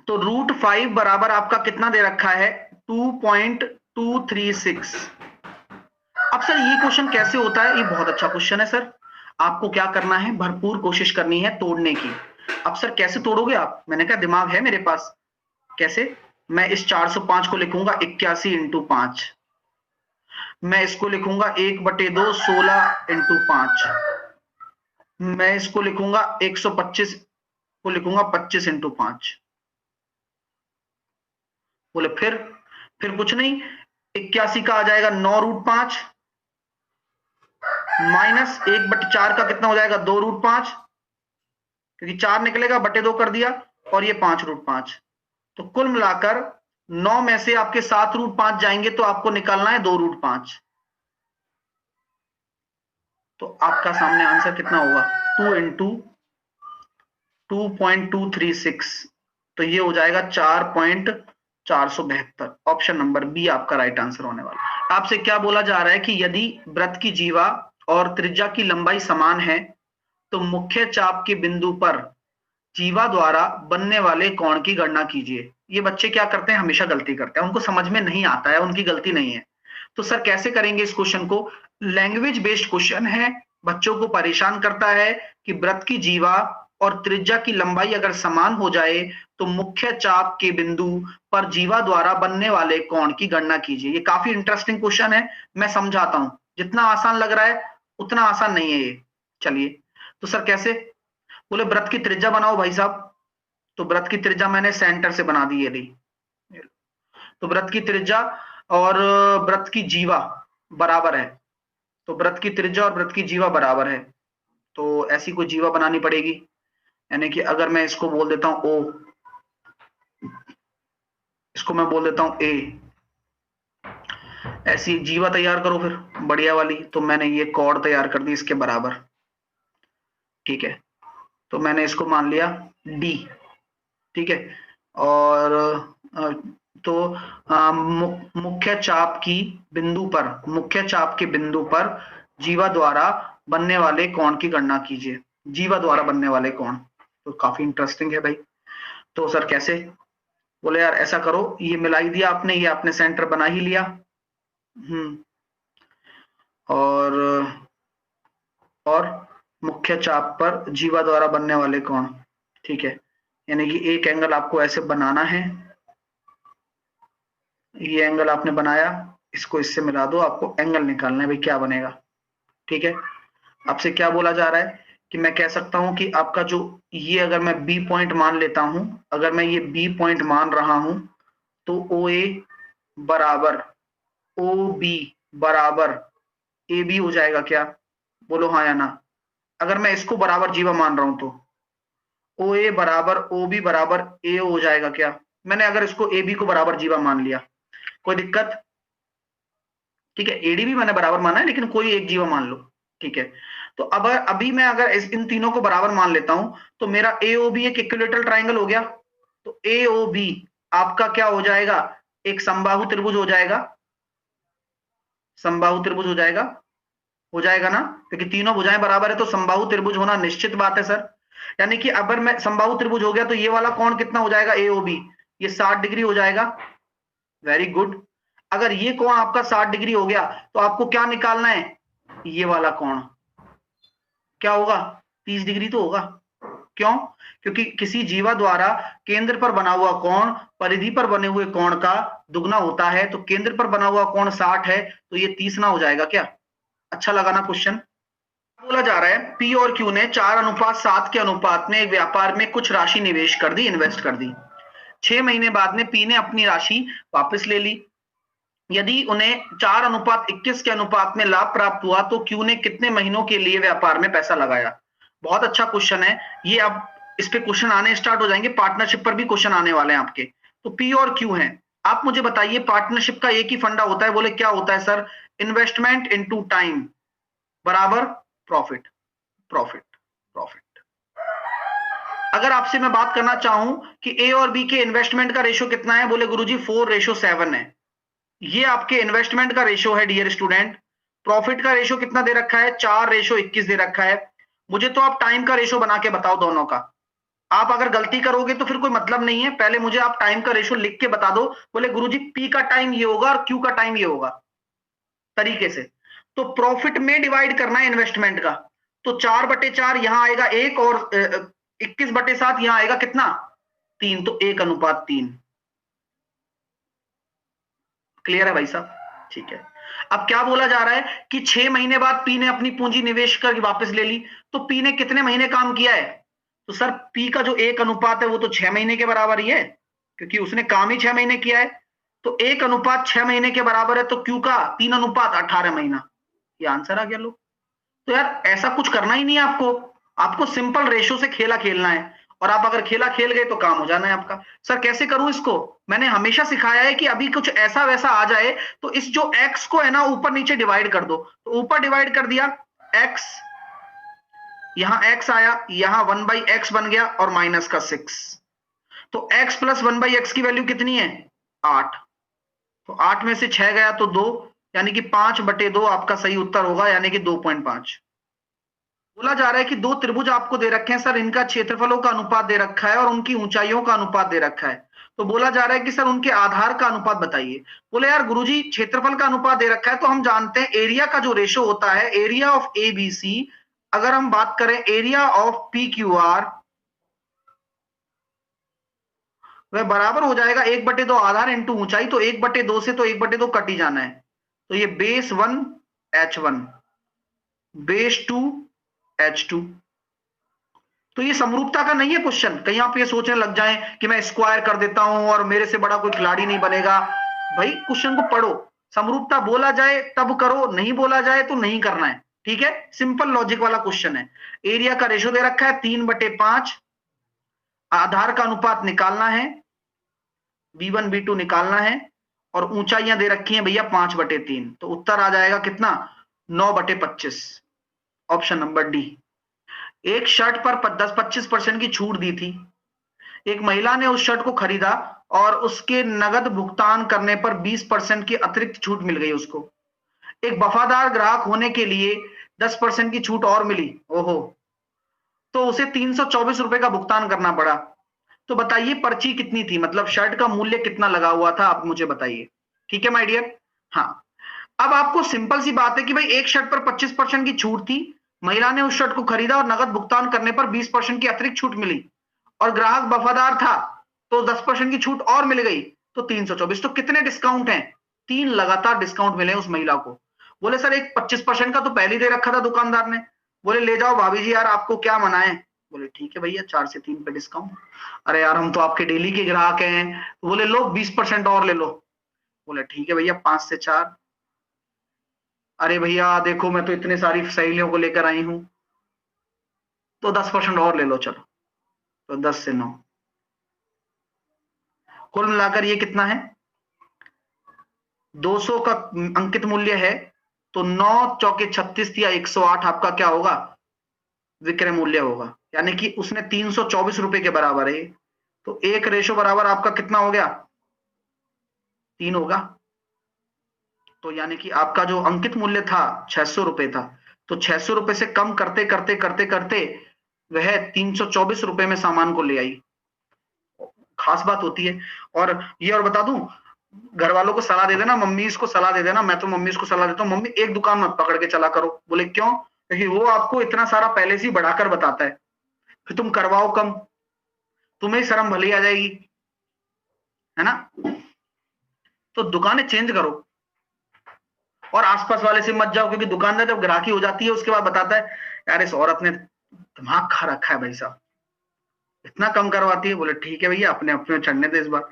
तो √5 बराबर आपका कितना दे रखा है 2.236। अब सर ये क्वेश्चन कैसे होता है? ये बहुत अच्छा क्वेश्चन है सर। आपको क्या करना है, भरपूर कोशिश करनी है तोड़ने की। अब सर कैसे तोड़ोगे आप? मैंने कहा दिमाग है मेरे पास। कैसे? मैं इस 405 को लिखूंगा 81 इंटू 5, मैं इसको लिखूंगा 1/2 16 इंटू 5, मैं इसको लिखूंगा 125 को लिखूंगा 25 इंटू 5। बोले फिर कुछ नहीं, 81 का आ जाएगा 9√5 माइनस 1/4 का कितना हो जाएगा 2√5, क्योंकि 4 निकलेगा, बटे 2 कर दिया, और ये 5√5। तो कुल मिलाकर 9 में से आपके 7√5 जाएंगे, तो आपको निकालना है 2√5। तो आपका सामने आंसर कितना होगा 2 इंटू 2.236, तो ये हो जाएगा 4.472। ऑप्शन नंबर बी आपका राइट आंसर होने वाला। आपसे क्या बोला जा रहा है कि यदि वृत्त की जीवा और त्रिज्या की लंबाई समान है तो मुख्य चाप के बिंदु पर जीवा द्वारा बनने वाले कोण की गणना कीजिए। ये बच्चे क्या करते हैं, हमेशा गलती करते हैं, उनको समझ में नहीं आता है, उनकी गलती नहीं है। तो सर कैसे करेंगे इस क्वेश्चन को? लैंग्वेज बेस्ड क्वेश्चन है, बच्चों को परेशान करता है कि वृत्त की जीवा और त्रिज्या की लंबाई अगर समान हो जाए तो मुख्य चाप के बिंदु पर जीवा द्वारा बनने वाले कोण की गणना कीजिए। ये काफी इंटरेस्टिंग क्वेश्चन है, मैं समझाता हूं। जितना आसान लग रहा है उतना आसान नहीं है ये। चलिए, तो सर कैसे? बोले वृत्त की त्रिज्या बनाओ भाई साहब। तो वृत्त की त्रिज्या मैंने सेंटर से बना दी है। तो वृत्त की त्रिज्या और वृत्त की जीवा बराबर है, तो वृत्त की त्रिज्या और वृत्त की जीवा बराबर है, तो ऐसी कोई जीवा बनानी पड़ेगी। यानी कि अगर मैं इसको बोल देता हूं ओ, इसको मैं बोल देता हूं ए, ऐसी जीवा तैयार करो फिर बढ़िया वाली। तो मैंने ये कॉर्ड तैयार कर दी इसके बराबर, ठीक है। तो मैंने इसको मान लिया डी, ठीक है। और तो मुख्य चाप की बिंदु पर, मुख्य चाप के बिंदु पर जीवा द्वारा बनने वाले कोण की गणना कीजिए। जीवा द्वारा बनने वाले कोण, तो काफी इंटरेस्टिंग है भाई। तो सर कैसे? बोले यार ऐसा करो, ये मिला ही दिया आपने, ये आपने सेंटर बना ही लिया। और मुख्य चाप पर जीवा द्वारा बनने वाले कोण, ठीक है। यानी कि एक एंगल आपको ऐसे बनाना है, ये एंगल आपने बनाया, इसको इससे मिला दो, आपको एंगल निकालना है भाई क्या बनेगा, ठीक है। आपसे क्या बोला जा रहा है कि मैं कह सकता हूं कि आपका जो ये, अगर मैं बी पॉइंट मान लेता हूं, अगर मैं ये बी पॉइंट मान रहा हूं, तो ओ ए बराबर ओ बी बराबर ए बी हो जाएगा क्या? बोलो हाँ या ना। अगर मैं इसको बराबर जीवा मान रहा हूं तो ओ ए बराबर ओ बी बराबर ए हो जाएगा क्या? मैंने अगर इसको ए बी को बराबर जीवा मान लिया, कोई दिक्कत? ठीक है, एडी भी मैंने बराबर माना है, लेकिन कोई एक जीवा मान लो, ठीक है। तो अब अभी मैं अगर इन तीनों को बराबर मान लेता हूं, तो मेरा एओबी एक इक्विलेटरल ट्राइंगल हो गया। तो एओबी आपका क्या हो जाएगा? एक समबाहु त्रिभुज हो जाएगा। समबाहु त्रिभुज हो जाएगा ना, क्योंकि तीनों भुजाएं बराबर है तो समबाहु त्रिभुज होना निश्चित बात है सर। यानी कि अगर मैं समबाहु त्रिभुज हो गया तो ये वाला कोण कितना हो जाएगा एओबी? ये 60 डिग्री हो जाएगा। Very good. अगर ये कोण आपका 60 डिग्री हो गया तो आपको क्या निकालना है? ये वाला कोण क्या होगा? 30 डिग्री तो होगा। क्यों? क्योंकि किसी जीवा द्वारा केंद्र पर बना हुआ कोण परिधि पर बने हुए कोण का दुगना होता है। तो केंद्र पर बना हुआ कोण 60 है, तो ये 30 ना हो जाएगा क्या? अच्छा लगा ना क्वेश्चन? बोला जा रहा है पी और क्यू ने 4:7 के अनुपात में एक व्यापार में कुछ राशि निवेश कर दी, इन्वेस्ट कर दी। 6 महीने बाद में पी ने अपनी राशि वापस ले ली। यदि उन्हें 4:21 के अनुपात में लाभ प्राप्त हुआ तो क्यू ने कितने महीनों के लिए व्यापार में पैसा लगाया? बहुत अच्छा क्वेश्चन है ये। अब इस पे क्वेश्चन आने स्टार्ट हो जाएंगे, पार्टनरशिप पर भी क्वेश्चन आने वाले हैं आपके। तो पी और क्यू हैं। आप मुझे बताइए, पार्टनरशिप का एक ही फंडा होता है। बोले क्या होता है सर? इन्वेस्टमेंट इनटू टाइम बराबर प्रॉफिट, प्रॉफिट, प्रॉफिट। अगर आपसे मैं बात करना चाहूं कि ए और बी के इन्वेस्टमेंट का रेशियो कितना है, बोले गुरुजी 4:7 है। ये आपके इन्वेस्टमेंट का रेशियो है डियर स्टूडेंट। प्रॉफिट का रेशियो कितना दे रखा है? 4:21 दे रखा है। मुझे तो आप टाइम का रेशियो बना के बताओ दोनों का। आप अगर गलती करोगे तो फिर कोई मतलब नहीं है, पहले मुझे आप टाइम का रेशो लिख के बता दो। बोले गुरुजी पी का टाइम ये होगा और क्यू का टाइम ये होगा, तरीके से। तो प्रॉफिट में डिवाइड करना है इन्वेस्टमेंट का, तो 4/4 यहां आएगा 1 और 21/7 यहां आएगा कितना 3, तो 1:3। क्लियर है भाई साहब? ठीक है। अब क्या बोला जा रहा है कि 6 महीने बाद पी ने अपनी पूंजी निवेश कर वापस ले ली, तो पी ने कितने महीने काम किया है? तो सर पी का जो 1 है वो तो 6 महीने के बराबर ही है, क्योंकि उसने काम ही 6 महीने किया है। तो 1:6 महीने के बराबर है, तो क्यू का 3:18 महीना। ये आंसर आ गया लोग। तो यार ऐसा कुछ करना ही नहीं है आपको, आपको सिंपल रेशो से खेला खेलना है, और आप अगर खेला खेल गए तो काम हो जाना है आपका। सर कैसे करूं इसको? मैंने हमेशा सिखाया है कि अभी कुछ ऐसा वैसा आ जाए तो इस जो x को है ना ऊपर नीचे डिवाइड कर दो, तो ऊपर डिवाइड कर दिया x, यहां x आया, यहां 1/x बन गया और माइनस का 6, तो x प्लस 1/x की वैल्यू कितनी है 8, तो 8 में से 6 गया तो 2, यानी कि 5/2 आपका सही उत्तर होगा, यानी कि 2.5। बोला जा रहा है कि दो त्रिभुज आपको दे रखे हैं सर, इनका क्षेत्रफलों का अनुपात दे रखा है और उनकी ऊंचाइयों का अनुपात दे रखा है। तो बोला जा रहा है कि सर उनके आधार का अनुपात बताइए। बोले यार गुरुजी क्षेत्रफल का अनुपात दे रखा है तो हम जानते हैं एरिया का जो रेशो होता है, एरिया ऑफ ABC, अगर हम बात करें एरिया ऑफ PQR, वह बराबर हो जाएगा 1/2 आधार इंटू ऊंचाई, तो 1/2 से तो 1/2 कट ही जाना है, तो ये बेस 1 H1 बेस 2 H2। तो ये समरूपता का नहीं है क्वेश्चन, कहीं आप ये सोचने लग जाएं कि मैं स्क्वायर कर देता हूं और मेरे से बड़ा कोई खिलाड़ी नहीं बनेगा। भाई क्वेश्चन को पढ़ो, समरूपता बोला जाए तब करो, नहीं बोला जाए तो नहीं करना है, ठीक है? सिंपल लॉजिक वाला क्वेश्चन है। एरिया का रेशो दे रखा है 3/5, आधार का अनुपात निकालना है, B1 B2 निकालना है, और ऊंचाइयां दे रखी हैं भैया 5/3, तो उत्तर आ जाएगा कितना 9/25, ऑप्शन नंबर डी। एक शर्ट पर 10-25% की छूट दी थी, एक महिला ने उस शर्ट को खरीदा और उसके नगद भुगतान करने पर 20% की अतिरिक्त छूट मिल गई उसको। एक वफादार ग्राहक होने के लिए 10% की छूट और मिली, ओहो, तो उसे 324 रुपए का भुगतान करना पड़ा। तो बताइए पर्ची कितनी थी, मतलब शर्ट का मूल्य कितना लगा हुआ था, आप मुझे बताइए। ठीक है माय डियर? हाँ, अब आपको सिंपल सी बात है कि भाई एक शर्ट पर 25% की छूट थी, महिला ने उस शर्ट को खरीदा और नगद भुगतान करने पर 20% की अतिरिक्त छूट मिली, और ग्राहक वफादार था तो 10% की छूट और मिल गई, तो 324। तो कितने डिस्काउंट हैं? 3 लगातार डिस्काउंट मिले उस महिला को। बोले सर एक 25% का तो पहले ही दे रखा था दुकानदार ने। बोले ले जाओ भाभी जी, यार आपको क्या मनाए। बोले ठीक है भैया 4 से 3 पे डिस्काउंट। अरे यार हम तो आपके डेली के ग्राहक हैं। बोले लो 20% और ले लो। बोले ठीक है भैया 5 से 4। अरे भैया देखो मैं तो इतनी सारी सहेलियों को लेकर आई हूं, तो 10% और ले लो चलो, तो 10 से 9, कुल मिलाकर ये कितना है 200 का अंकित मूल्य है, तो 9 चौके 36 या 108 आपका क्या होगा विक्रय मूल्य होगा, यानी कि उसने 324 रुपए के बराबर है। तो एक रेशो बराबर आपका कितना हो गया 3 होगा। तो यानी कि आपका जो अंकित मूल्य था 600 रुपए था, तो 600 रुपए से कम करते करते करते करते वह 324 रुपए में सामान को ले आई। खास बात होती है। और ये और बता दूं, घर वालों को सलाह दे देना, मम्मी इसको सलाह दे देना, मैं तो मम्मी इसको सलाह देता हूँ, मम्मी एक दुकान मत पकड़ के चला करो। बोले क्यों? क्योंकि वो आपको इतना सारा पहले से ही बढ़ाकर बताता है, फिर तुम करवाओ कम, तुम्हें शर्म भली आ जाएगी, है ना? तो दुकानें चेंज करो, और आसपास वाले से मत जाओ, क्योंकि दुकानदार जब ग्राहकी हो जाती है उसके बाद बताता है यार इस औरत ने दिमाग खा रखा है भाई साहब, इतना कम करवाती है। बोले ठीक है भैया अपने अपने चढ़ने दे इस बार।